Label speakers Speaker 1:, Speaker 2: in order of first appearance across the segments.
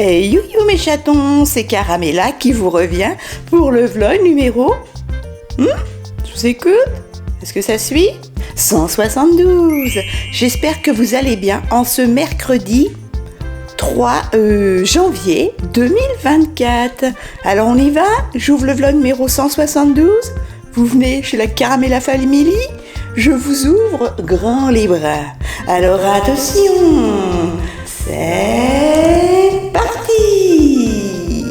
Speaker 1: Hey you mes chatons, c'est Caramella qui vous revient pour le vlog numéro... Je vous écoute. Est-ce que ça suit 172. J'espère que vous allez bien en ce mercredi 3 janvier 2024. Alors on y va. J'ouvre le vlog numéro 172. Vous venez chez la Caramella Family. Je vous ouvre grand les bras. Alors attention, c'est parti.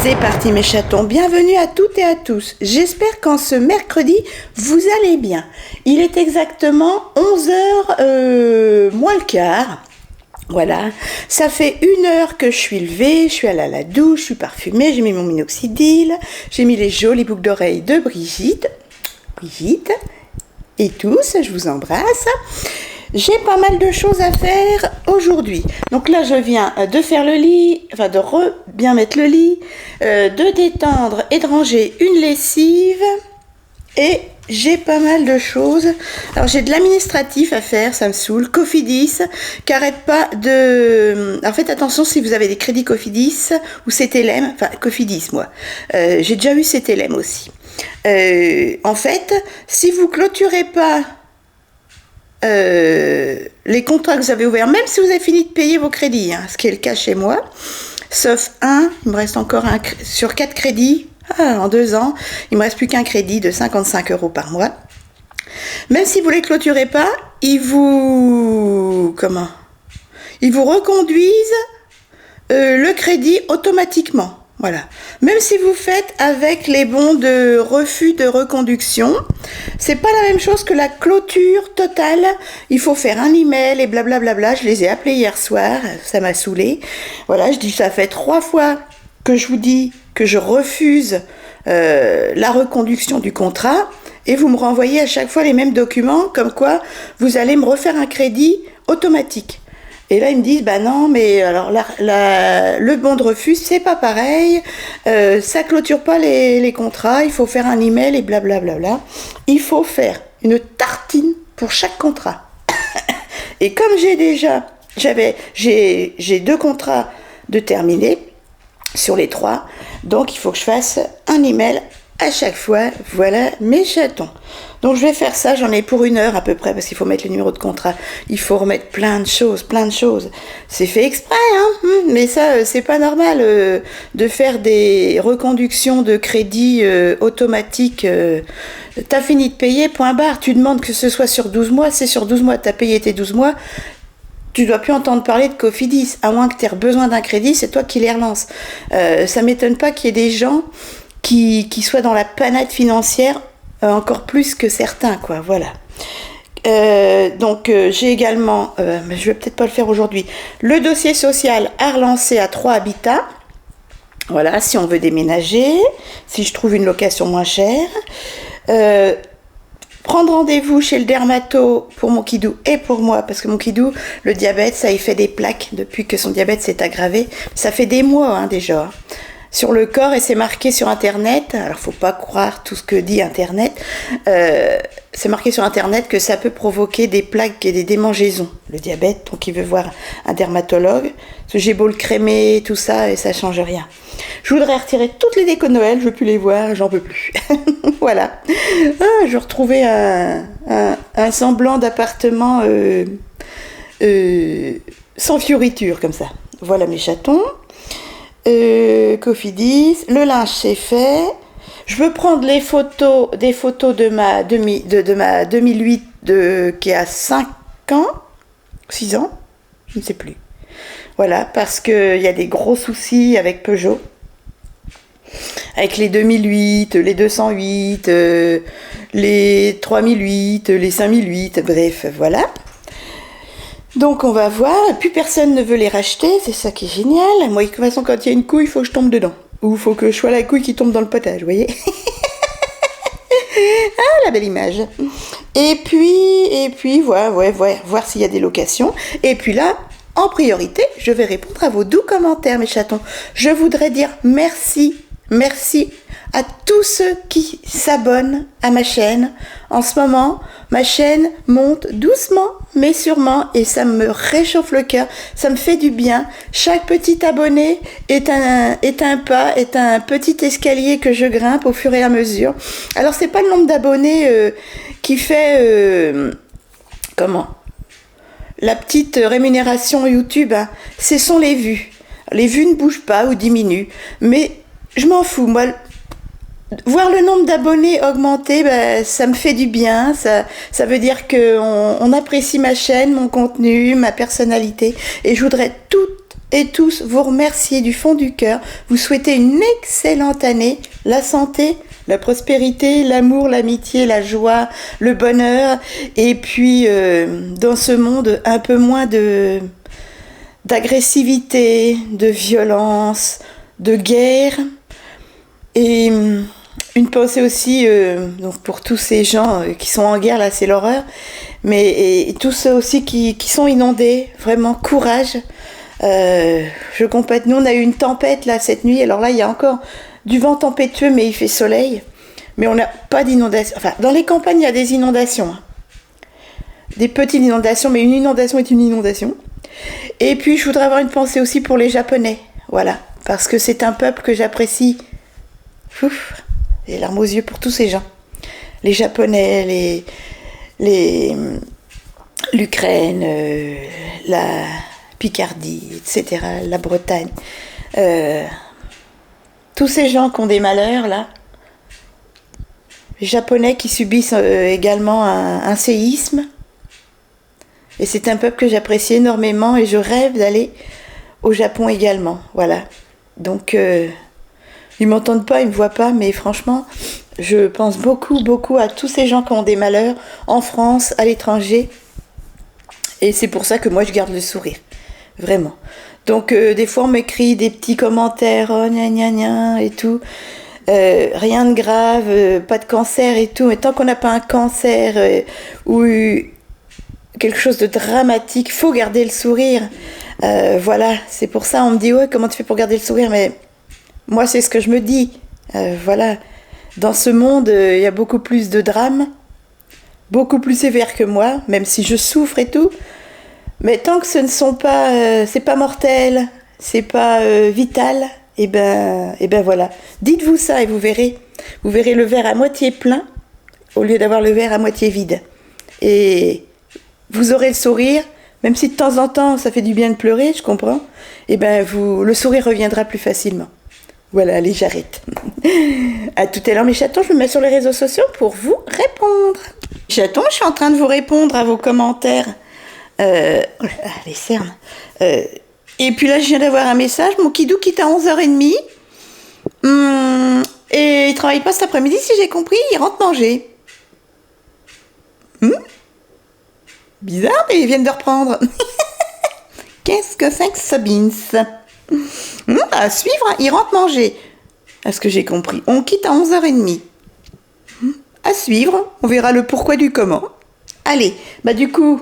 Speaker 1: C'est parti mes chatons, bienvenue à toutes et à tous. J'espère qu'en ce mercredi, vous allez bien. Il est exactement 11h moins le quart. Voilà, ça fait 1 heure que je suis levée, je suis allée à la douche, je suis parfumée, j'ai mis mon minoxidil, j'ai mis les jolies boucles d'oreilles de Brigitte et tous, je vous embrasse. J'ai pas mal de choses à faire aujourd'hui. Donc là, je viens de faire le lit, enfin de bien mettre le lit, de détendre et de ranger une lessive et j'ai pas mal de choses. Alors j'ai de l'administratif à faire, ça me saoule. Cofidis, qui arrête pas de... Alors faites attention si vous avez des crédits Cofidis ou CTLM, enfin Cofidis moi. J'ai déjà eu CTLM aussi. En fait, si vous clôturez pas les contrats que vous avez ouverts, même si vous avez fini de payer vos crédits, ce qui est le cas chez moi, sauf il me reste encore sur 4 crédits. En 2 ans, il me reste plus qu'un crédit de 55 € par mois. Même si vous ne les clôturez pas, ils vous reconduisent le crédit automatiquement. Voilà. Même si vous faites avec les bons de refus de reconduction, c'est pas la même chose que la clôture totale. Il faut faire un email et blablabla. Je les ai appelés hier soir, ça m'a saoulée. Voilà, je dis ça fait 3 fois que je vous dis que je refuse la reconduction du contrat et vous me renvoyez à chaque fois les mêmes documents comme quoi vous allez me refaire un crédit automatique. Et là ils me disent bah non mais alors le bon de refus c'est pas pareil, ça clôture pas les contrats, il faut faire un email et blablabla. Il faut faire une tartine pour chaque contrat. Et comme j'ai 2 contrats de terminés sur les 3, donc il faut que je fasse un email à chaque fois. Voilà mes chatons. Donc je vais faire ça, j'en ai pour 1 heure à peu près parce qu'il faut mettre les numéros de contrat, il faut remettre plein de choses. C'est fait exprès, mais ça c'est pas normal de faire des reconductions de crédit automatiques. T'as fini de payer, point barre. Tu demandes que ce soit sur 12 mois, c'est sur 12 mois, t'as payé tes 12 mois. Tu dois plus entendre parler de Cofidis, à moins que tu aies besoin d'un crédit, c'est toi qui les relances. Ça m'étonne pas qu'il y ait des gens qui soient dans la panade financière encore plus que certains, quoi. Voilà. Donc j'ai également, mais je vais peut-être pas le faire aujourd'hui, le dossier social à relancer à 3 habitats. Voilà, si on veut déménager, si je trouve une location moins chère. Prendre rendez-vous chez le dermato pour mon kidou et pour moi, parce que mon kidou, le diabète, ça il fait des plaques depuis que son diabète s'est aggravé. Ça fait des mois déjà. Sur le corps, et c'est marqué sur Internet, alors faut pas croire tout ce que dit Internet, c'est marqué sur Internet que ça peut provoquer des plaques et des démangeaisons, le diabète, donc il veut voir un dermatologue. Parce que j'ai beau le crémer, tout ça, et ça change rien. Je voudrais retirer toutes les décos de Noël, je veux plus les voir, j'en peux plus. Voilà. Je retrouvais un semblant d'appartement sans fioriture, comme ça. Voilà mes chatons. Cofidis, le linge c'est fait. Je veux prendre des photos de ma 2008 qui a 5 ans, 6 ans, je ne sais plus. Voilà, parce qu'il y a des gros soucis avec Peugeot. Avec les 2008, les 208, les 3008, les 5008, bref, voilà. Donc on va voir, plus personne ne veut les racheter, c'est ça qui est génial. Moi de toute façon quand il y a une couille, il faut que je tombe dedans. Ou il faut que je sois la couille qui tombe dans le potage, vous voyez. Ah la belle image. Et puis voir s'il y a des locations. Et puis là, en priorité, je vais répondre à vos doux commentaires mes chatons. Je voudrais dire merci merci à tous ceux qui s'abonnent à ma chaîne. En ce moment, ma chaîne monte doucement mais sûrement et ça me réchauffe le cœur, ça me fait du bien. Chaque petit abonné est un petit escalier que je grimpe au fur et à mesure. Alors c'est pas le nombre d'abonnés qui fait la petite rémunération YouTube, hein. Ce sont les vues. Les vues ne bougent pas ou diminuent, mais je m'en fous, moi. Voir le nombre d'abonnés augmenter, ça me fait du bien, ça veut dire qu'on apprécie ma chaîne, mon contenu, ma personnalité. Et je voudrais toutes et tous vous remercier du fond du cœur, vous souhaiter une excellente année, la santé, la prospérité, l'amour, l'amitié, la joie, le bonheur, et puis dans ce monde un peu moins d'agressivité, de violence, de guerre, et une pensée aussi donc pour tous ces gens qui sont en guerre, là c'est l'horreur, mais et tous ceux aussi qui sont inondés, vraiment courage. Je complète, nous on a eu une tempête là cette nuit, alors là il y a encore du vent tempétueux mais il fait soleil, mais on n'a pas d'inondation, enfin dans les campagnes il y a des inondations, hein. Des petites inondations, mais une inondation est une inondation. Et puis je voudrais avoir une pensée aussi pour les Japonais, voilà, parce que c'est un peuple que j'apprécie. Ouf, j'ai les larmes aux yeux pour tous ces gens. Les Japonais, l'Ukraine, la Picardie, etc., la Bretagne. Tous ces gens qui ont des malheurs, là. Les Japonais qui subissent également un séisme. Et c'est un peuple que j'apprécie énormément et je rêve d'aller au Japon également. Voilà. Donc, ils m'entendent pas, ils me voient pas, mais franchement, je pense beaucoup à tous ces gens qui ont des malheurs en France, à l'étranger. Et c'est pour ça que moi, je garde le sourire. Vraiment. Donc, des fois, on m'écrit des petits commentaires, oh, gna gna gna, et tout. Rien de grave, pas de cancer et tout. Mais tant qu'on n'a pas un cancer ou quelque chose de dramatique, faut garder le sourire. Voilà, c'est pour ça, on me dit, ouais, comment tu fais pour garder le sourire? Mais moi, c'est ce que je me dis. Voilà, dans ce monde, il y a beaucoup plus de drames, beaucoup plus sévères que moi, même si je souffre et tout. Mais tant que ce ne sont pas, c'est pas mortel, c'est pas vital, et ben voilà. Dites-vous ça et vous verrez le verre à moitié plein au lieu d'avoir le verre à moitié vide. Et vous aurez le sourire, même si de temps en temps ça fait du bien de pleurer, je comprends. Et ben le sourire reviendra plus facilement. Voilà, allez, j'arrête. À tout à l'heure, mes chatons, je me mets sur les réseaux sociaux pour vous répondre. Chatons, je suis en train de vous répondre à vos commentaires. Les cernes. Et puis là, je viens d'avoir un message. Mon kidou quitte à 11h30. Et il travaille pas cet après-midi, si j'ai compris. Il rentre manger. Bizarre, mais ils viennent de reprendre. Qu'est-ce que c'est que ce beans? À suivre, hein, il rentre manger. À ce que j'ai compris. On quitte à 11h30. À suivre, on verra le pourquoi du comment. Allez, du coup,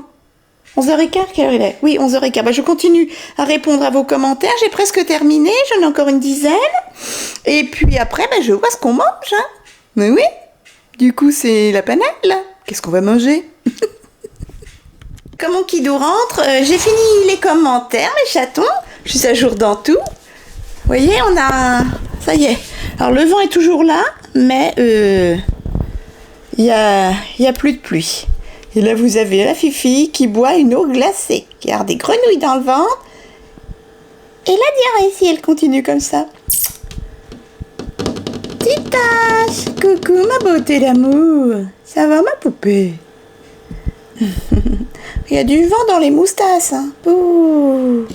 Speaker 1: 11h15, quelle heure il est? Oui, 11h15. Je continue à répondre à vos commentaires. J'ai presque terminé, j'en ai encore une dizaine. Et puis après, je vois ce qu'on mange. Hein. Mais oui, du coup, c'est la panelle, là. Qu'est-ce qu'on va manger? Comme mon kidou rentre, j'ai fini les commentaires, mes chatons. Je suis à jour dans tout. Vous voyez, ça y est. Alors, le vent est toujours là, mais il y a plus de pluie. Et là, vous avez la Fifi qui boit une eau glacée, qui a des grenouilles dans le ventre. Et la diarrhée, si elle continue comme ça. Petite tache, coucou ma beauté d'amour. Ça va, ma poupée? Il y a du vent dans les moustaches. Hein. Ouh.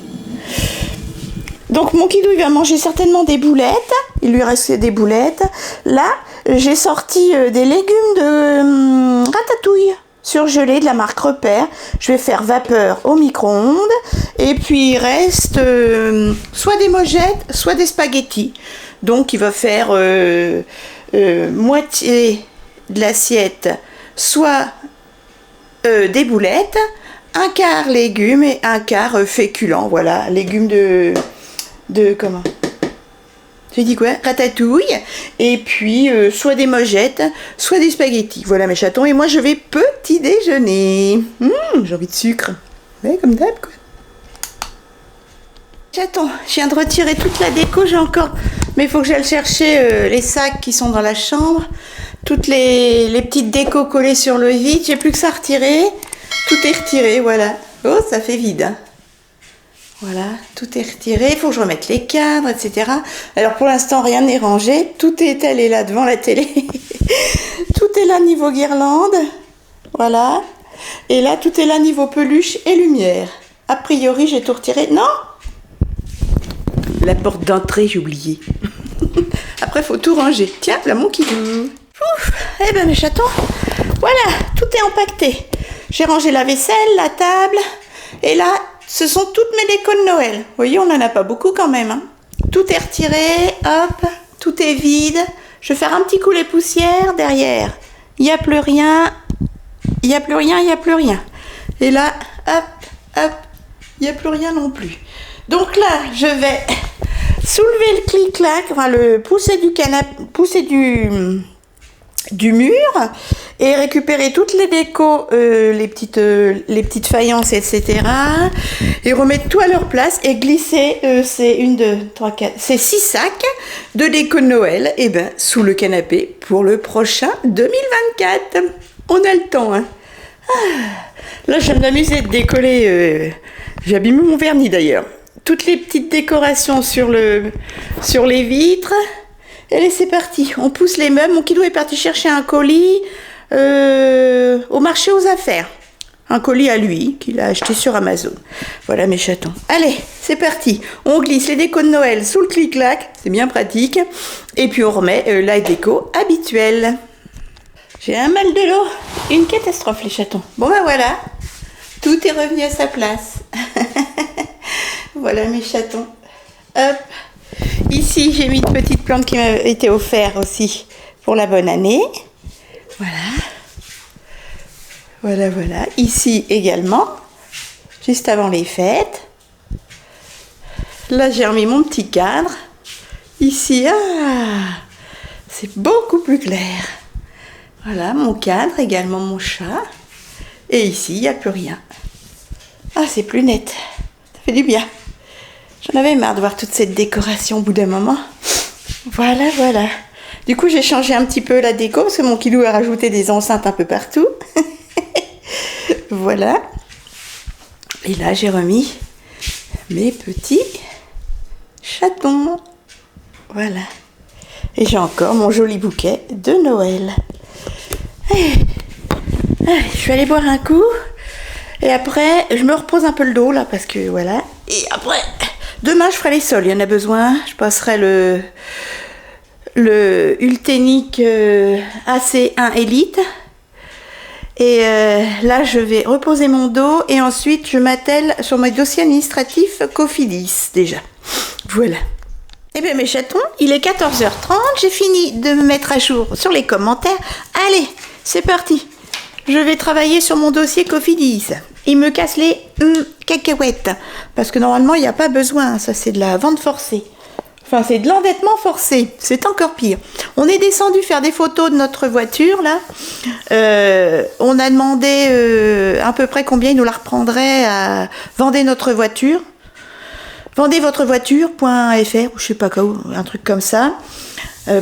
Speaker 1: Donc mon kidou, il va manger certainement des boulettes. Il lui reste des boulettes. Là, j'ai sorti des légumes de ratatouille surgelés de la marque Repère. Je vais faire vapeur au micro-ondes. Et puis il reste soit des mojettes, soit des spaghettis. Donc il va faire moitié de l'assiette, soit des boulettes, un quart légumes et un quart féculents. Voilà, légumes de J'ai dit quoi? Ratatouille, et puis soit des mojettes, soit des spaghettis. Voilà mes chatons, et moi je vais petit déjeuner. J'ai envie de sucre. Ouais, comme d'hab quoi. Chaton, je viens de retirer toute la déco, j'ai encore... Mais il faut que j'aille chercher les sacs qui sont dans la chambre. Toutes les petites décos collées sur le vide. J'ai plus que ça à retirer. Tout est retiré, voilà. Oh, ça fait vide. Hein. Voilà, tout est retiré. Il faut que je remette les cadres, etc. Alors pour l'instant, rien n'est rangé. Tout est étalé là devant la télé. Tout est là niveau guirlande. Voilà. Et là, tout est là niveau peluche et lumière. A priori, j'ai tout retiré. Non! La porte d'entrée, j'ai oublié. Après, il faut tout ranger. Tiens, là, mon kidou. Ouf, eh ben, mes chatons, voilà, tout est empaqueté. J'ai rangé la vaisselle, la table. Et là, ce sont toutes mes décos de Noël. Vous voyez, on n'en a pas beaucoup quand même. Hein. Tout est retiré, hop, tout est vide. Je vais faire un petit coup les poussières derrière. Il n'y a plus rien. Il n'y a plus rien, il n'y a plus rien. Et là, hop, hop, il n'y a plus rien non plus. Donc là, je vais soulever le clic-clac, enfin le pousser du canapé, pousser du mur et récupérer toutes les décos, les petites faïences, etc. Et remettre tout à leur place et glisser, c'est 1, 2, 3, 4, c'est 6 sacs de déco de Noël, et ben sous le canapé pour le prochain 2024. On a le temps, hein. Là, je viens de m'amuser de décoller. J'ai abîmé mon vernis d'ailleurs. Toutes les petites décorations sur les vitres. Allez, c'est parti. On pousse les meubles. Mon kidou est parti chercher un colis au marché aux affaires. Un colis à lui qu'il a acheté sur Amazon. Voilà mes chatons. Allez, c'est parti. On glisse les décos de Noël sous le clic-clac. C'est bien pratique. Et puis on remet la déco habituelle. J'ai un mal de l'eau. Une catastrophe les chatons. Bon ben voilà. Tout est revenu à sa place. Voilà mes chatons. Hop. Ici, j'ai mis une petite plante qui m'a été offerte aussi pour la bonne année. Voilà. Voilà, voilà. Ici également, juste avant les fêtes. Là, j'ai remis mon petit cadre. Ici, c'est beaucoup plus clair. Voilà, mon cadre, également mon chat. Et ici, il n'y a plus rien. Ah, c'est plus net. Ça fait du bien. J'en avais marre de voir toute cette décoration au bout d'un moment. Voilà, voilà. Du coup, j'ai changé un petit peu la déco parce que mon kidou a rajouté des enceintes un peu partout. Voilà. Et là, j'ai remis mes petits chatons. Voilà. Et j'ai encore mon joli bouquet de Noël. Allez, je vais aller boire un coup. Et après, je me repose un peu le dos là parce que voilà. Et après, demain je ferai les sols. Il y en a besoin. Je passerai le Ultenic AC1 Elite. Et là, je vais reposer mon dos et ensuite je m'attelle sur mes dossiers administratifs Cofidis déjà. Voilà. Eh bien mes chatons, il est 14h30. J'ai fini de me mettre à jour sur les commentaires. Allez, c'est parti. Je vais travailler sur mon dossier Cofidis. Il me casse les cacahuètes. Parce que normalement, il n'y a pas besoin. Ça, c'est de la vente forcée. Enfin, c'est de l'endettement forcé. C'est encore pire. On est descendu faire des photos de notre voiture, là. On a demandé à peu près combien il nous la reprendrait à vendre notre voiture. Vendez votre voiture.fr ou je sais pas quoi, un truc comme ça.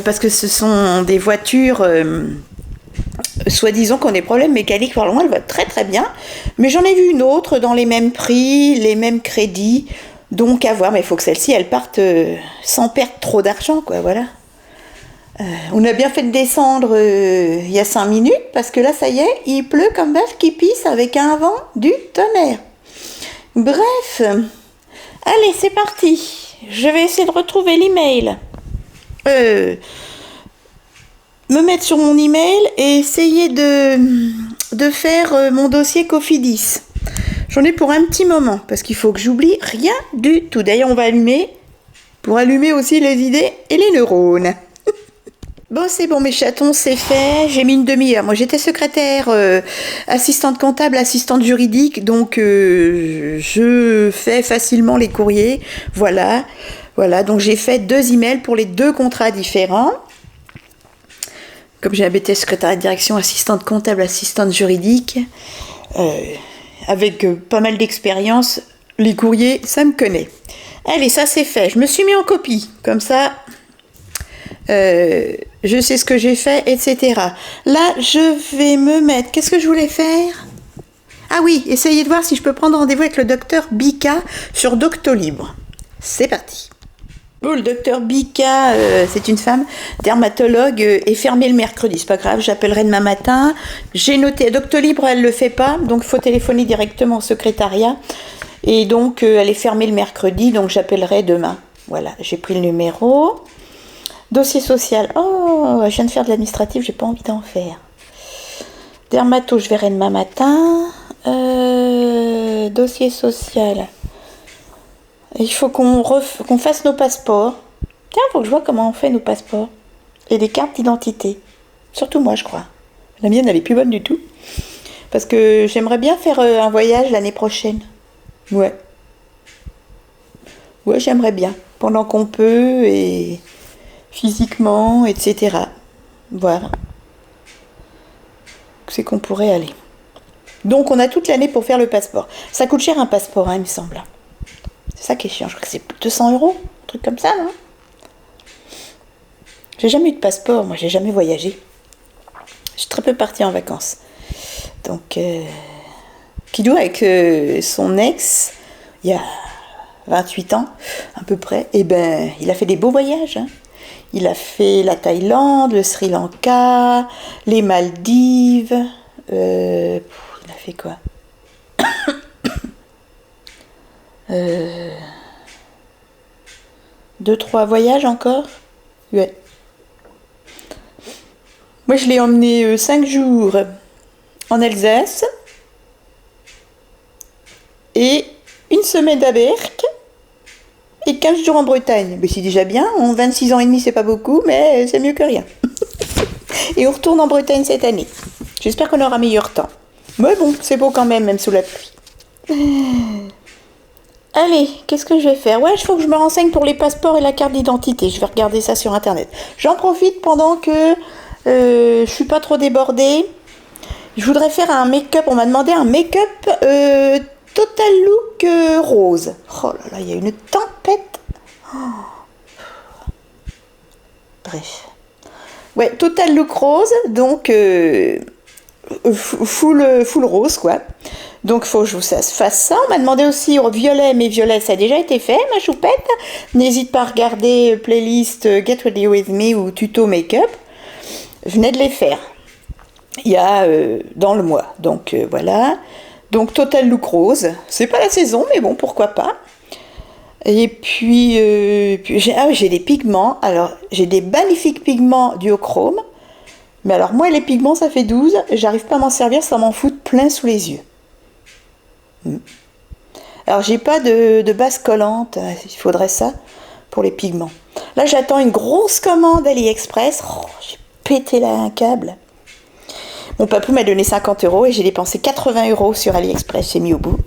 Speaker 1: Parce que ce sont des voitures... soi-disant qu'on a des problèmes mécaniques, par loin, elle va très très bien. Mais j'en ai vu une autre dans les mêmes prix, les mêmes crédits. Donc à voir, mais il faut que celle-ci, elle parte sans perdre trop d'argent, quoi, voilà. On a bien fait de descendre il y a 5 minutes, parce que là, ça y est, il pleut comme vache qui pisse avec un vent du tonnerre. Bref, allez, c'est parti. Je vais essayer de retrouver l'email. Me mettre sur mon email et essayer de faire mon dossier Cofidis. J'en ai pour un petit moment, parce qu'il faut que j'oublie rien du tout. D'ailleurs, on va allumer, pour allumer aussi les idées et les neurones. Bon, c'est bon, mes chatons, c'est fait. J'ai mis une demi-heure. Moi, j'étais secrétaire, assistante comptable, assistante juridique, donc je fais facilement les courriers. Voilà. Voilà, donc j'ai fait 2 emails pour les 2 contrats différents. Comme j'ai un BTS secrétariat de direction, assistante comptable, assistante juridique, avec pas mal d'expérience, les courriers, ça me connaît. Allez, ça c'est fait. Je me suis mis en copie, comme ça, je sais ce que j'ai fait, etc. Là, je vais me mettre... Qu'est-ce que je voulais faire ? Ah oui, essayez de voir si je peux prendre rendez-vous avec le docteur Bika sur Doctolib. C'est parti. Bon, le docteur Bika, c'est une femme dermatologue, est fermée le mercredi. C'est pas grave, j'appellerai demain matin. J'ai noté, Doctolib, elle le fait pas, donc il faut téléphoner directement au secrétariat. Et donc, elle est fermée le mercredi, donc j'appellerai demain. Voilà, j'ai pris le numéro. Dossier social. Oh, je viens de faire de l'administratif, j'ai pas envie d'en faire. Dermato, je verrai demain matin. Dossier social. Il faut qu'on fasse nos passeports. Tiens, il faut que je vois comment on fait nos passeports. Et des cartes d'identité. Surtout moi, je crois. La mienne, elle est plus bonne du tout. Parce que j'aimerais bien faire un voyage l'année prochaine. Ouais. Ouais, j'aimerais bien. Pendant qu'on peut, et physiquement, etc. Voilà. C'est qu'on pourrait aller. Donc, on a toute l'année pour faire le passeport. Ça coûte cher un passeport, hein, il me semble. C'est ça qui est chiant. Je crois que c'est 200 €, un truc comme ça, non ? J'ai jamais eu de passeport, moi, j'ai jamais voyagé. Je suis très peu partie en vacances. Donc, Kidou, avec son ex, il y a 28 ans, à peu près, et ben, il a fait des beaux voyages, hein. Il a fait la Thaïlande, le Sri Lanka, les Maldives. Il a fait quoi ? 2-3 voyages encore ? Ouais. Moi, je l'ai emmené 5 jours en Alsace et 1 semaine à Berck et 15 jours en Bretagne. Mais c'est déjà bien, en 26 ans et demi, c'est pas beaucoup, mais c'est mieux que rien. Et on retourne en Bretagne cette année. J'espère qu'on aura meilleur temps. Mais bon, c'est beau quand même sous la pluie. Allez, qu'est-ce que je vais faire ? Ouais, il faut que je me renseigne pour les passeports et la carte d'identité. Je vais regarder ça sur Internet. J'en profite pendant que je suis pas trop débordée. Je voudrais faire un make-up. On m'a demandé un make-up total look rose. Oh là là, il y a une tempête. Oh. Bref. Ouais, total look rose, donc full rose, quoi. Donc, il faut que je vous fasse ça. On m'a demandé aussi au violet, mais violet, ça a déjà été fait, ma choupette. N'hésite pas à regarder playlist Get Ready With Me ou tuto make-up. Je venais de les faire. Il y a dans le mois. Donc, voilà. Donc, total look rose. C'est pas la saison, mais bon, pourquoi pas. Et puis j'ai des pigments. Alors, j'ai des magnifiques pigments duochrome. Mais alors, moi, les pigments, ça fait 12. J'arrive pas à m'en servir, ça m'en fout plein sous les yeux. Alors, j'ai pas de base collante. Il faudrait ça pour les pigments. Là, j'attends une grosse commande AliExpress. Oh, j'ai pété là un câble. Mon papou m'a donné 50 € et j'ai dépensé 80 € sur AliExpress. J'ai mis au bout.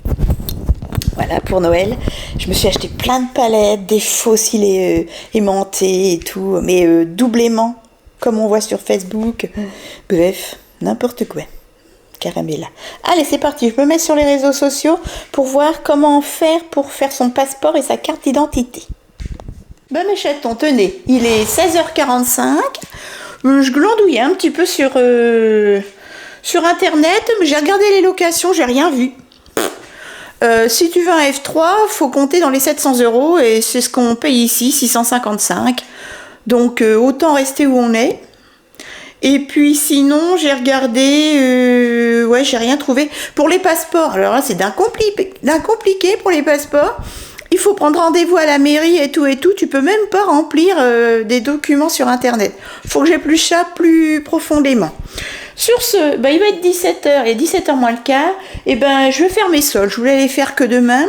Speaker 1: Voilà, pour Noël. Je me suis acheté plein de palettes, des faux cils aimantés et tout, mais doublement, comme on voit sur Facebook. Bref, n'importe quoi. Caramella. Allez, c'est parti. Je me mets sur les réseaux sociaux pour voir comment faire pour faire son passeport et sa carte d'identité. Ben, mes chatons, tenez, il est 16h45. Je glandouillais un petit peu sur Internet, mais j'ai regardé les locations, j'ai rien vu. Si tu veux un F3, faut compter dans les 700 € et c'est ce qu'on paye ici, 655. Donc autant rester où on est. Et puis sinon, j'ai regardé, ouais, j'ai rien trouvé. Pour les passeports, alors là, c'est d'un compliqué pour les passeports. Il faut prendre rendez-vous à la mairie et tout. Tu peux même pas remplir des documents sur Internet. Faut que j'épluche ça plus profondément. Sur ce, il va être 17h et 17h moins le quart. Et je vais faire mes soldes. Je voulais les faire que demain,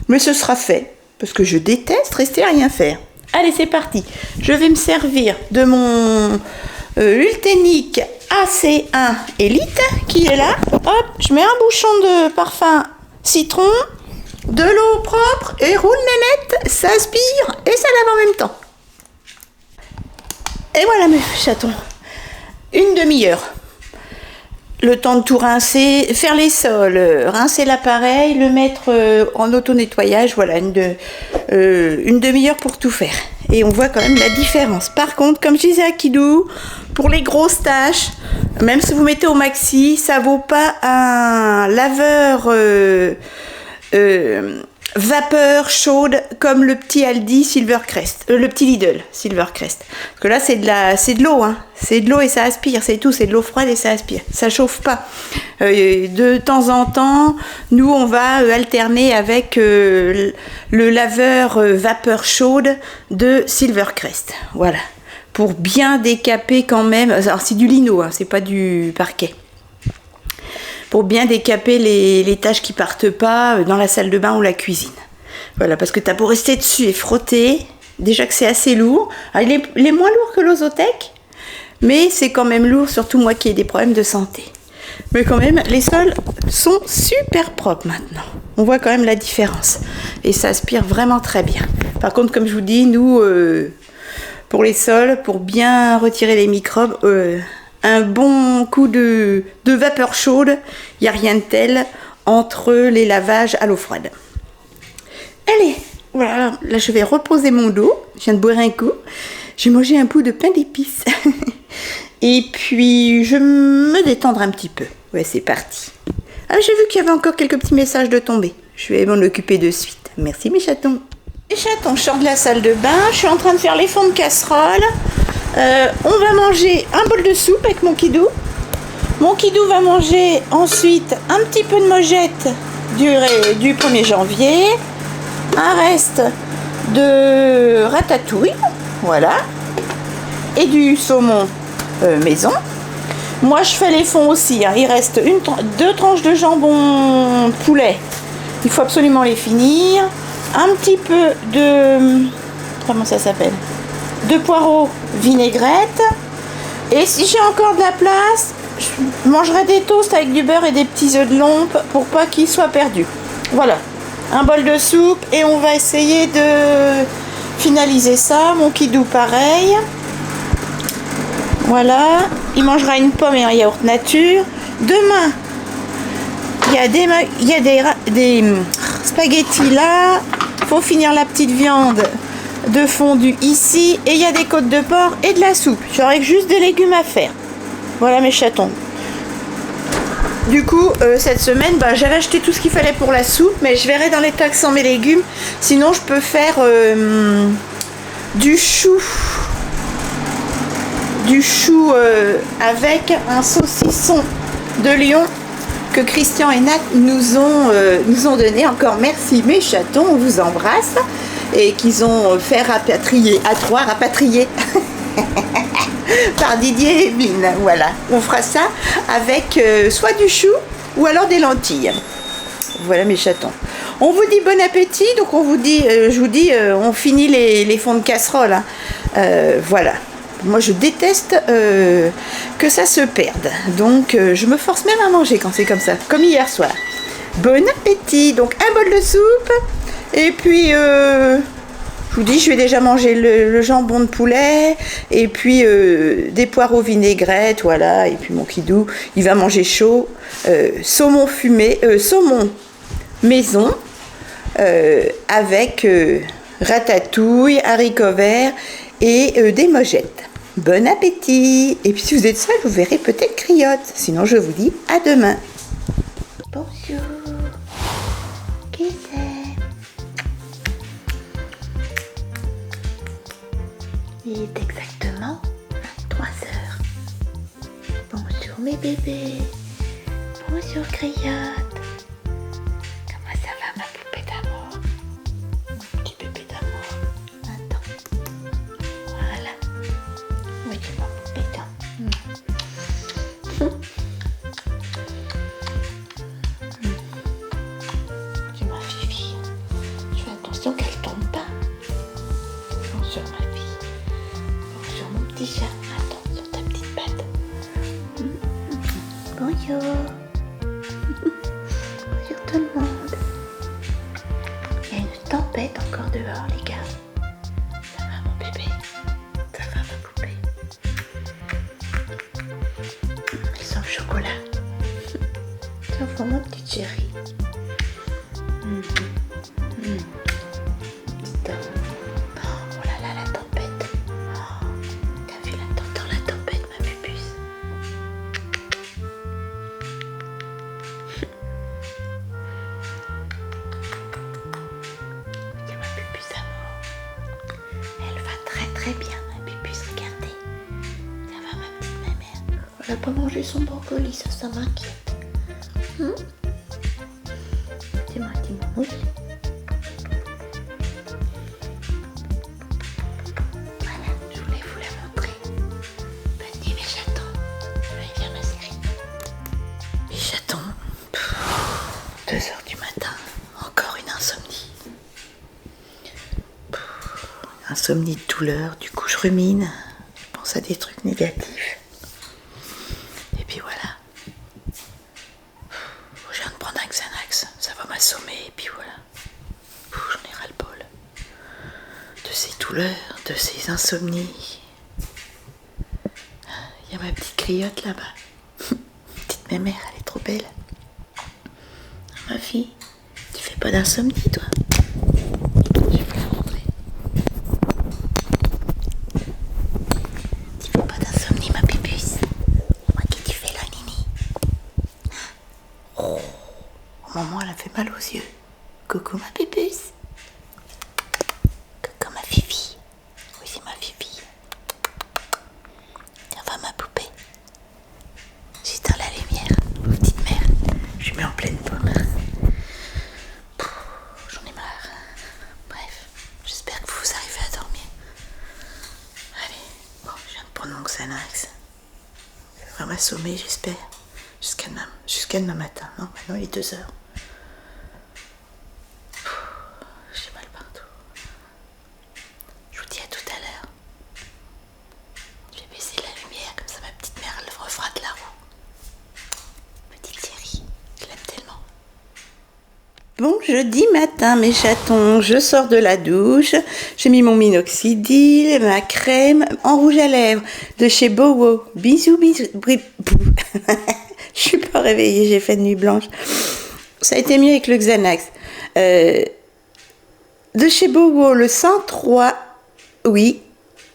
Speaker 1: mais ce sera fait. Parce que je déteste rester à rien faire. Allez, c'est parti. Je vais me servir de mon Ultenic AC1 Elite qui est là. Hop, je mets un bouchon de parfum citron. de l'eau propre et roule nénette, ça aspire et ça lave en même temps. Et voilà mes chatons, une demi-heure. Le temps de tout rincer, faire les sols, rincer l'appareil, le mettre en auto-nettoyage, voilà, une demi-heure pour tout faire. Et on voit quand même la différence. Par contre, comme je disais à Kidou, pour les grosses tâches, même si vous mettez au maxi, ça vaut pas un laveur vapeur chaude comme le petit Aldi Silvercrest, le petit Lidl Silvercrest. Parce que là c'est de l'eau, hein. C'est de l'eau et ça aspire, c'est tout, c'est de l'eau froide et ça aspire. Ça chauffe pas. De temps en temps, nous on va alterner avec le laveur vapeur chaude de Silvercrest. Voilà. Pour bien décaper quand même. Alors c'est du lino, hein, c'est pas du parquet. Pour bien décaper les tâches qui partent pas dans la salle de bain ou la cuisine. Voilà, parce que t'as beau rester dessus et frotter, déjà que c'est assez lourd. Alors, il est moins lourd que l'Ozotec, mais c'est quand même lourd, surtout moi qui ai des problèmes de santé. Mais quand même, les sols sont super propres maintenant. On voit quand même la différence. Et ça aspire vraiment très bien. Par contre, comme je vous dis, nous, pour les sols, pour bien retirer les microbes, un bon coup de vapeur chaude, il n'y a rien de tel entre les lavages à l'eau froide. Allez, voilà, là je vais reposer mon dos, je viens de boire un coup, j'ai mangé un bout de pain d'épices et puis je vais me détendre un petit peu. Ouais, c'est parti. Ah, j'ai vu qu'il y avait encore quelques petits messages de tomber, je vais m'en occuper de suite. Merci mes chatons. Les chatons, je sors de la salle de bain, je suis en train de faire les fonds de casserole. On va manger un bol de soupe avec mon Kidou. Mon Kidou va manger ensuite un petit peu de mojette du 1er janvier. Un reste de ratatouille. Voilà. Et du saumon maison. Moi je fais les fonds aussi. Hein. Il reste 2 tranches de jambon poulet. Il faut absolument les finir. Un petit peu de... Comment ça s'appelle ? De poireaux vinaigrette. Et si j'ai encore de la place, je mangerai des toasts avec du beurre et des petits œufs de lompe pour pas qu'ils soient perdus. Voilà, un bol de soupe et on va essayer de finaliser ça. Mon Kidou pareil. Voilà, il mangera une pomme et un yaourt nature. Demain, il y a des spaghettis là. Faut finir la petite viande de fondu ici et il y a des côtes de porc et de la soupe. J'aurai juste des légumes à faire. Voilà mes chatons. Du coup, cette semaine, j'avais acheté tout ce qu'il fallait pour la soupe, mais je verrai dans les taxes sans mes légumes. Sinon, je peux faire du chou. Avec un saucisson de Lyon que Christian et Nat nous ont donné. Encore merci mes chatons, on vous embrasse. Et qu'ils ont fait rapatrier par Didier et Evelyne. Voilà, on fera ça avec soit du chou ou alors des lentilles. Voilà mes chatons. On vous dit bon appétit, donc on vous dit, je vous dis, on finit les fonds de casserole. Hein. Voilà. Moi je déteste que ça se perde. Donc je me force même à manger quand c'est comme ça, comme hier soir. Bon appétit. Donc un bol de soupe. Et puis, je vous dis, je vais déjà manger le jambon de poulet, et puis des poireaux vinaigrette, voilà, et puis mon Kidou, il va manger chaud, saumon fumé, saumon maison, avec ratatouille, haricots verts et des mojettes. Bon appétit! Et puis si vous êtes seul, vous verrez peut-être Criotte. Sinon, je vous dis à demain. Bonjour. Qui c'est? Il est exactement 23 heures. Bonjour mes bébés. Bonjour Criotte. Comment ça va ma poupée d'amour? Mon petit bébé d'amour. Attends. Voilà. Oui, c'est ma poupée d'amour. C'est ma fifi. Je fais attention qu'elle tombe pas. Bonjour ma fille. Bonjour mon petit chat. Attends sur ta petite patte. Bonjour. Bonjour tout le monde. dehors, les gars. Ça va, mon bébé? Ça va, ma poupée? Elle sent le chocolat. Ça va, ma petite chérie. Stop. Oh là là, la tempête. Oh, t'as vu t'entends la tempête, ma pupuce? C'est ma pupuce d'amour. Elle va très très bien, ma pupuce, regardez. Ça va, ma petite mémère? Elle n'a pas mangé son brocoli, ça m'inquiète. Dis-moi, oui. Voilà, je voulais vous la montrer. Bonne nuit, mes chatons. Allez, viens, ma série. Mes chatons, 2h du matin, encore une insomnie. Insomnie de douleur, du coup je rumine, je pense à des trucs négatifs. Et puis voilà. Je viens de prendre un Xanax, ça va m'assommer, et puis voilà. J'en ai ras-le-bol. De ces douleurs, de ces insomnies. Il y a ma petite criotte là-bas. Petite mémère, elle est trop belle. Ma fille, tu fais pas d'insomnie, toi? Je vais vous la montrer. Tu fais pas d'insomnie, ma pupuce? Qu'est-ce que tu fais là, Nini? Oh, au moment, elle a fait mal aux yeux. Coucou, ma pupuce. Coucou, ma fifi. Oui, c'est ma fifi. Tiens, va, ma poupée. J'éteins la lumière, petite mère. Je mets en pleine pomme. J'en ai marre. Bref, j'espère que vous arrivez à dormir. Allez, bon, je viens de prendre mon Xanax. Ça va m'assommer, j'espère. Jusqu'à demain matin. Non, maintenant il est 2h. J'ai mal partout. Je vous dis à tout à l'heure. Je vais baisser la lumière, comme ça ma petite mère elle refera de la roue. Petite chérie, je l'aime tellement. Bon jeudi matin mes chatons, je sors de la douche, j'ai mis mon minoxidil, ma crème en rouge à lèvres de chez Bowo. Bisous, bisous. Je suis pas réveillée, j'ai fait de nuit blanche. Ça a été mieux avec le Xanax. De chez Bowo, le 103, oui,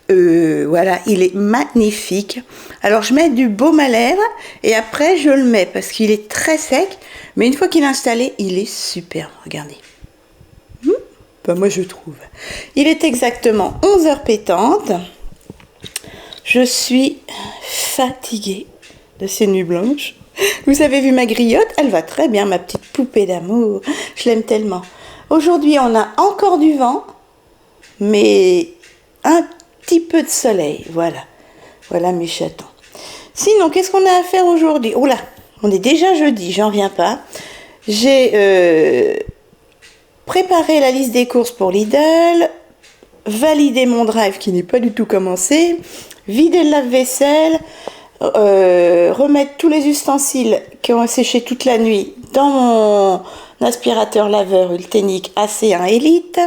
Speaker 1: voilà, il est magnifique. Alors je mets du baume à lèvres et après je le mets parce qu'il est très sec, mais une fois qu'il est installé, il est superbe. Regardez. Ben moi je trouve. Il est exactement 11h pétantes. Je suis fatiguée de ces nuits blanches. Vous avez vu ma griotte? Elle va très bien, ma petite poupée d'amour. Je l'aime tellement. Aujourd'hui, on a encore du vent, mais un petit peu de soleil. Voilà. Voilà mes chatons. Sinon, qu'est-ce qu'on a à faire aujourd'hui? Oh là, on est déjà jeudi, j'en reviens pas. J'ai préparé la liste des courses pour Lidl, validé mon drive qui n'est pas du tout commencé, vidé le lave-vaisselle, remettre tous les ustensiles qui ont séché toute la nuit dans mon aspirateur laveur Ultenic AC1 Elite.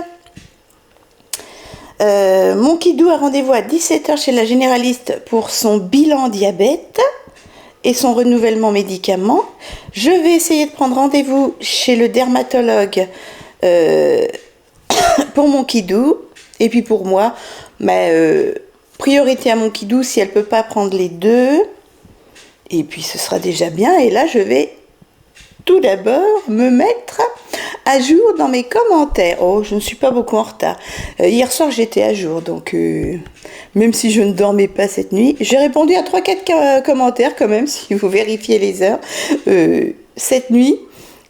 Speaker 1: Mon kidou a rendez-vous à 17h chez la généraliste pour son bilan diabète et son renouvellement médicament. Je vais essayer de prendre rendez-vous chez le dermatologue pour mon kidou et puis pour moi, priorité à mon kidou si elle ne peut pas prendre les deux. Et puis ce sera déjà bien. Et là, je vais tout d'abord me mettre à jour dans mes commentaires. Oh, je ne suis pas beaucoup en retard. Hier soir, j'étais à jour. Donc, même si je ne dormais pas cette nuit, j'ai répondu à 3-4 commentaires quand même, si vous vérifiez les heures, cette nuit.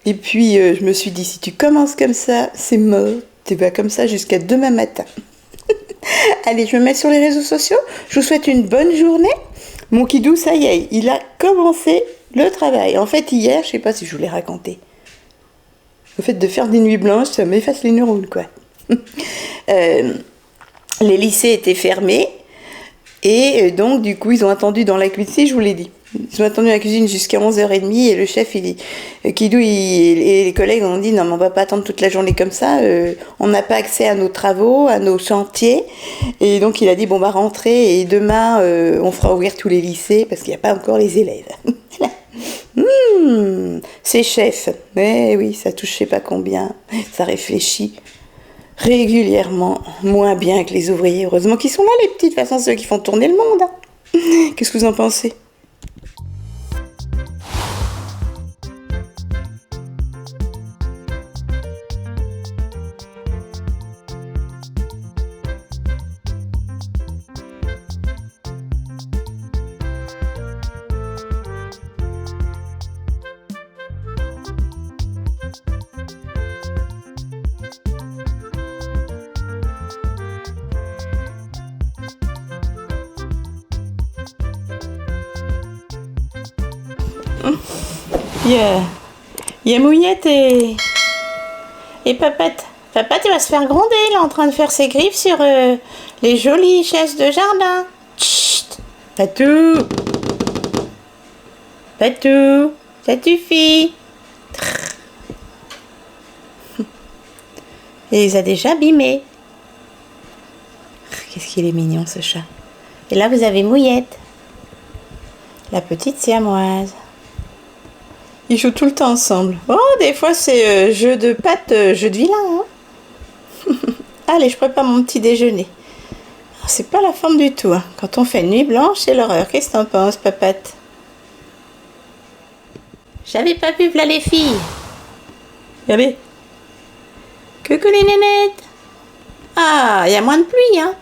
Speaker 1: Et puis, je me suis dit, si tu commences comme ça, c'est mort. Tu vas comme ça jusqu'à demain matin. Allez, je me mets sur les réseaux sociaux. Je vous souhaite une bonne journée. Mon kidou, ça y est, il a commencé le travail. En fait, hier, je ne sais pas si je vous l'ai raconté. Le fait de faire des nuits blanches, ça m'efface les neurones, quoi. Les lycées étaient fermés. Et donc, du coup, ils ont attendu dans la cuisine, je vous l'ai dit. Ils ont attendu à la cuisine jusqu'à 11h30 et le chef, Kidou et les collègues ont dit non, mais on va pas attendre toute la journée comme ça, on n'a pas accès à nos travaux, à nos chantiers. Et donc il a dit bon, bah rentrez et demain on fera ouvrir tous les lycées parce qu'il n'y a pas encore les élèves. C'est chef. Mais oui, ça touche je sais pas combien, ça réfléchit régulièrement moins bien que les ouvriers. Heureusement qu'ils sont là, les petits, de toute façon, c'est eux qui font tourner le monde. Hein. Qu'est-ce que vous en pensez? Il y a Mouillette et Papette. Papette, il va se faire gronder, il est en train de faire ses griffes sur les jolies chaises de jardin. Chut, Patou. Patou, ça suffit. Et il les a déjà abîmés. Qu'est-ce qu'il est mignon ce chat. Et là vous avez Mouillette, la petite siamoise. Ils jouent tout le temps ensemble. Oh, des fois c'est jeu de pattes, jeu de vilain. Hein. Allez, je prépare mon petit déjeuner. Oh, c'est pas la forme du tout. Hein. Quand on fait une nuit blanche, c'est l'horreur. Qu'est-ce que t'en penses, Papette? J'avais pas vu, voilà les filles. Regardez. Coucou les nénettes. Ah, il y a moins de pluie, hein.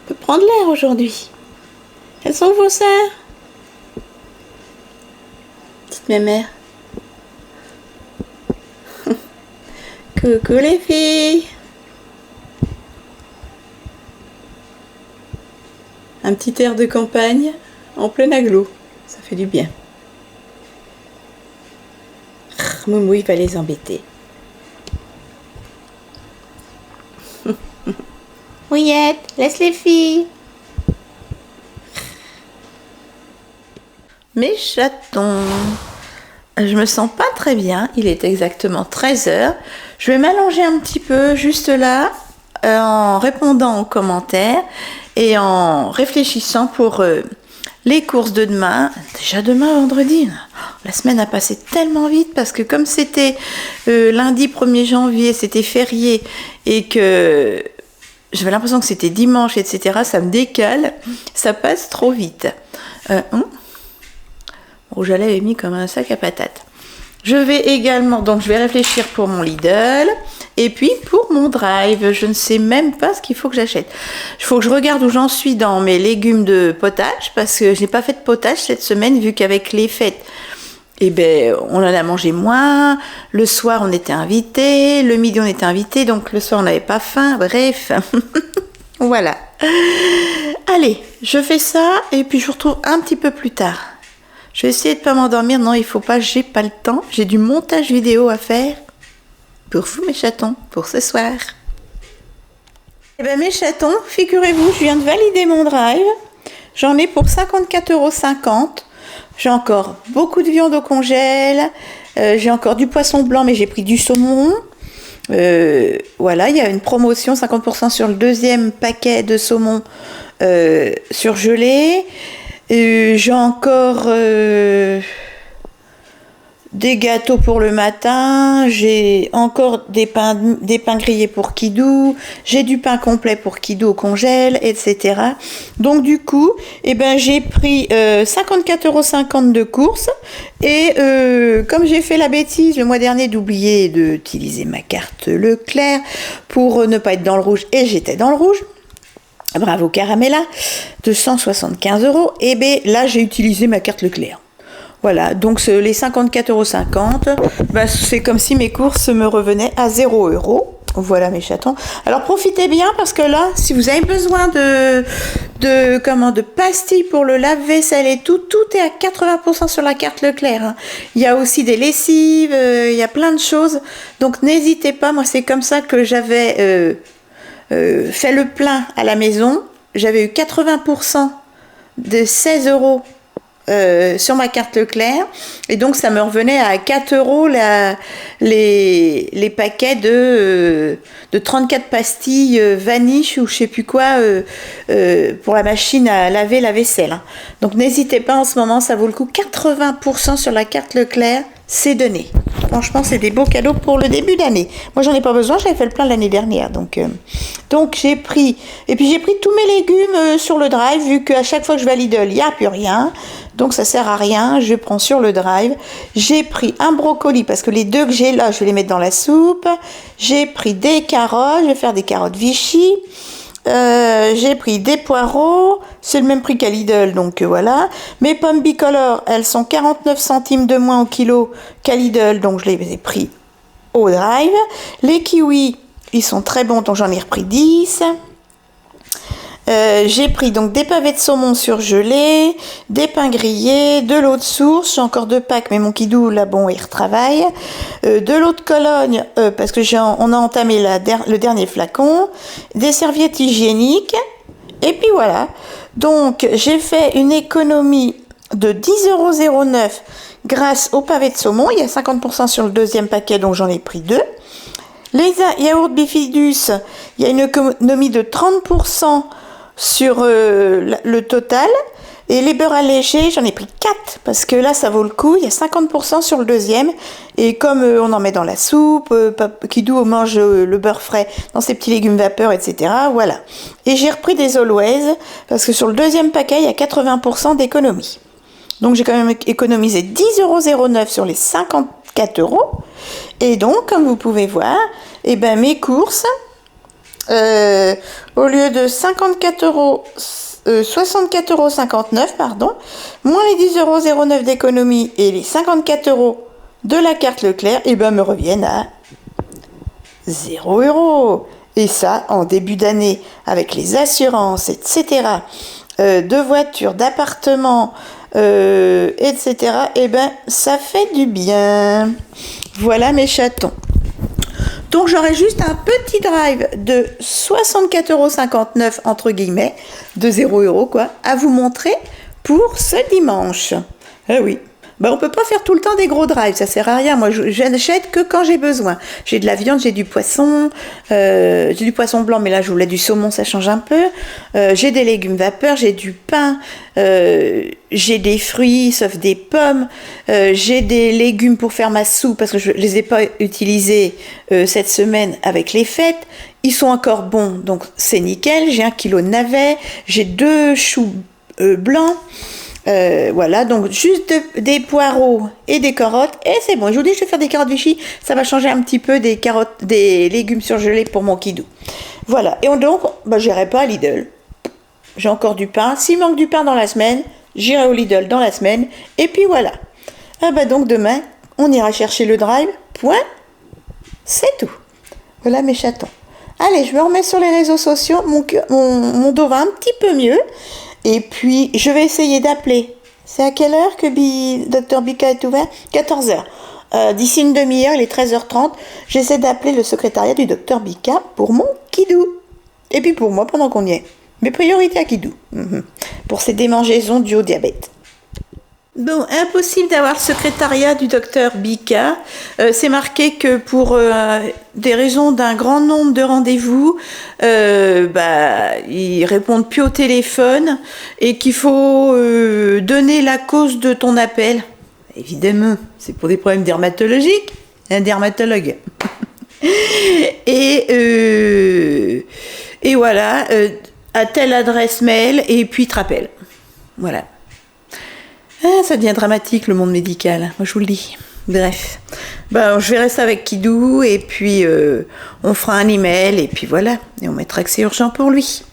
Speaker 1: On peut prendre l'air aujourd'hui. Elles sont vos sœurs? Petite mémère. Coucou les filles. Un petit air de campagne en plein aglo. Ça fait du bien. Moumou, il va les embêter. Mouillette, laisse les filles. Mes chatons. Je me sens pas très bien. Il est exactement 13h. Je vais m'allonger un petit peu juste là en répondant aux commentaires et en réfléchissant pour les courses de demain. Déjà demain, vendredi. La semaine a passé tellement vite parce que comme c'était lundi 1er janvier, c'était férié et que j'avais l'impression que c'était dimanche, etc. Ça me décale. Ça passe trop vite. Rouge à lèvres est mis comme un sac à patates. Je vais également, donc je vais réfléchir pour mon Lidl et puis pour mon Drive. Je ne sais même pas ce qu'il faut que j'achète. Il faut que je regarde où j'en suis dans mes légumes de potage parce que je n'ai pas fait de potage cette semaine vu qu'avec les fêtes, eh ben, on en a mangé moins. Le soir, on était invités. Le midi, on était invités. Donc le soir, on n'avait pas faim. Bref, voilà. Allez, je fais ça et puis je vous retrouve un petit peu plus tard. Je vais essayer de ne pas m'endormir. Non, il faut pas, j'ai pas le temps. J'ai du montage vidéo à faire pour vous, mes chatons, pour ce soir. Eh bien, mes chatons, figurez-vous, je viens de valider mon Drive. J'en ai pour 54,50 €. J'ai encore beaucoup de viande au congèle. J'ai encore du poisson blanc, mais j'ai pris du saumon. Voilà, il y a une promotion, 50% sur le deuxième paquet de saumon surgelé. J'ai encore des gâteaux pour le matin, j'ai encore des pains grillés pour Kidou, j'ai du pain complet pour Kidou au congèle, etc. Donc du coup, eh ben, j'ai pris 54,50 € de courses et comme j'ai fait la bêtise le mois dernier d'oublier d'utiliser ma carte Leclerc pour ne pas être dans le rouge, et j'étais dans le rouge. Bravo Caramella, 275 €. Et bien là, j'ai utilisé ma carte Leclerc. Voilà, donc les 54,50 €, ben, c'est comme si mes courses me revenaient à 0 €. Voilà mes chatons. Alors profitez bien parce que là, si vous avez besoin de pastilles pour le lave-vaisselle et tout est à 80% sur la carte Leclerc. Hein. Il y a aussi des lessives, il y a plein de choses. Donc n'hésitez pas, moi c'est comme ça que j'avais fait le plein à la maison. J'avais eu 80% de 16 € sur ma carte Leclerc. Et donc, ça me revenait à 4 € les paquets de 34 pastilles Vanish ou je sais plus quoi pour la machine à laver la vaisselle. Hein. Donc, n'hésitez pas en ce moment, ça vaut le coup. 80% sur la carte Leclerc, c'est donné. Franchement, c'est des beaux cadeaux pour le début d'année. Moi, j'en ai pas besoin, j'avais fait le plein l'année dernière. Donc j'ai pris... Et puis, j'ai pris tous mes légumes sur le drive, vu qu'à chaque fois que je vais à Lidl, il n'y a plus rien. Donc, ça sert à rien. Je prends sur le drive. J'ai pris un brocoli, parce que les deux que j'ai là, je vais les mettre dans la soupe. J'ai pris des carottes. Je vais faire des carottes Vichy. J'ai pris des poireaux, c'est le même prix qu'à Lidl, donc voilà. Mes pommes bicolores, elles sont 49 centimes de moins au kilo qu'à Lidl, donc je les ai pris au drive. Les kiwis, ils sont très bons, donc j'en ai repris 10. J'ai pris donc des pavés de saumon surgelés, des pains grillés, de l'eau de source, j'ai encore 2 packs, mais mon kidou là bon il retravaille, de l'eau de Cologne parce que on a entamé le dernier flacon, des serviettes hygiéniques et puis voilà. Donc j'ai fait une économie de 10,09 € grâce au pavé de saumon, il y a 50% sur le deuxième paquet donc j'en ai pris 2. Les yaourts Bifidus, il y a une économie de 30% sur le total. Et les beurres allégés, j'en ai pris 4 parce que là, ça vaut le coup. Il y a 50% sur le deuxième. Et comme on en met dans la soupe, Kidou mange le beurre frais dans ses petits légumes vapeur, etc. Voilà. Et j'ai repris des Always parce que sur le deuxième paquet, il y a 80% d'économie. Donc, j'ai quand même économisé 10,09 € sur les 54 €. Et donc, comme vous pouvez voir, eh ben, mes courses... au lieu de 64,59 €, pardon, moins les 10,09 € d'économie et les 54 € de la carte Leclerc, et ben me reviennent à 0 €. Et ça, en début d'année, avec les assurances, etc., de voitures, d'appartements, etc., et ben ça fait du bien. Voilà mes chatons. Donc j'aurai juste un petit drive de 64,59 € entre guillemets, de 0 € quoi, à vous montrer pour ce dimanche. Eh oui. Ben, on peut pas faire tout le temps des gros drives, ça sert à rien. Moi, je n'achète que quand j'ai besoin. J'ai de la viande, j'ai du poisson blanc, mais là, je voulais du saumon, ça change un peu. J'ai des légumes vapeur, j'ai du pain, j'ai des fruits, sauf des pommes. J'ai des légumes pour faire ma soupe, parce que je les ai pas utilisés cette semaine avec les fêtes. Ils sont encore bons, donc c'est nickel. J'ai 1 kilo de navets, j'ai 2 choux blancs. Voilà, donc juste des poireaux et des carottes et c'est bon. Je vous dis, je vais faire des carottes Vichy, ça va changer un petit peu des légumes surgelés pour mon kidou. Voilà, et donc, j'irai pas à Lidl. J'ai encore du pain. S'il manque du pain dans la semaine, j'irai au Lidl dans la semaine. Et puis voilà. Donc demain, on ira chercher le drive. Point. C'est tout. Voilà mes chatons. Allez, je me remets sur les réseaux sociaux. Mon dos va un petit peu mieux. Et puis, je vais essayer d'appeler. C'est à quelle heure que Dr Bika est ouvert ? 14 h. D'ici une demi-heure, il est 13h30. J'essaie d'appeler le secrétariat du Dr Bika pour mon kidou. Et puis pour moi, pendant qu'on y est. Mes priorités à kidou. Pour ces démangeaisons dues au diabète. Bon, impossible d'avoir le secrétariat du docteur Bika. C'est marqué que pour des raisons d'un grand nombre de rendez-vous, ils répondent plus au téléphone et qu'il faut donner la cause de ton appel. Évidemment, c'est pour des problèmes dermatologiques. Un dermatologue. Et voilà, à telle adresse mail et puis il te rappelle. Voilà. Ah, ça devient dramatique le monde médical, moi je vous le dis. Bref, je verrai ça avec Kidou et puis on fera un email et puis voilà, et on mettra que c'est urgent pour lui.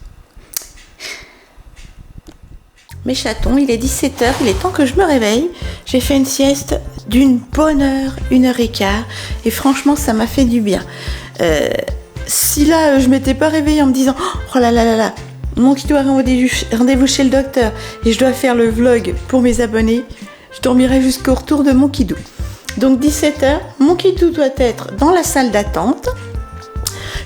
Speaker 1: Mes chatons, il est 17 h, il est temps que je me réveille. J'ai fait une sieste d'une bonne heure, 1h15, et franchement ça m'a fait du bien. Si là je m'étais pas réveillée en me disant oh là là là là, mon kidou a rendez-vous chez le docteur et je dois faire le vlog pour mes abonnés, je dormirai jusqu'au retour de mon kidou. Donc 17 h, mon kidou doit être dans la salle d'attente.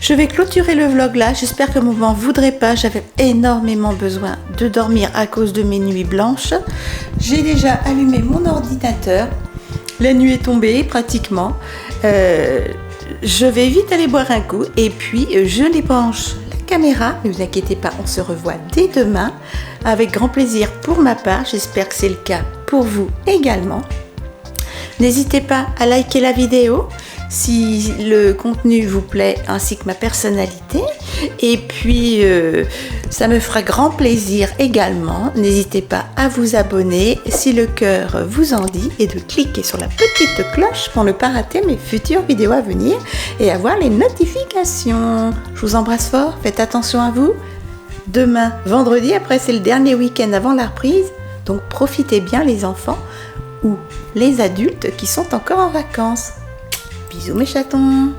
Speaker 1: Je vais clôturer le vlog là. J'espère que vous m'en voudrez pas. J'avais énormément besoin de dormir à cause de mes nuits blanches. J'ai déjà allumé mon ordinateur. La nuit est tombée pratiquement. Je vais vite aller boire un coup et puis je débranche la caméra. Ne vous inquiétez pas, on se revoit dès demain avec grand plaisir pour ma part. J'espère que c'est le cas pour vous également. N'hésitez pas à liker la vidéo si le contenu vous plaît ainsi que ma personnalité. Et puis ça me fera grand plaisir également. N'hésitez pas à vous abonner si le cœur vous en dit et de cliquer sur la petite cloche pour ne pas rater mes futures vidéos à venir et avoir les notifications. Je vous embrasse fort, faites attention à vous. Demain, vendredi, après c'est le dernier week-end avant la reprise, donc profitez bien les enfants ou les adultes qui sont encore en vacances. Bisous mes chatons!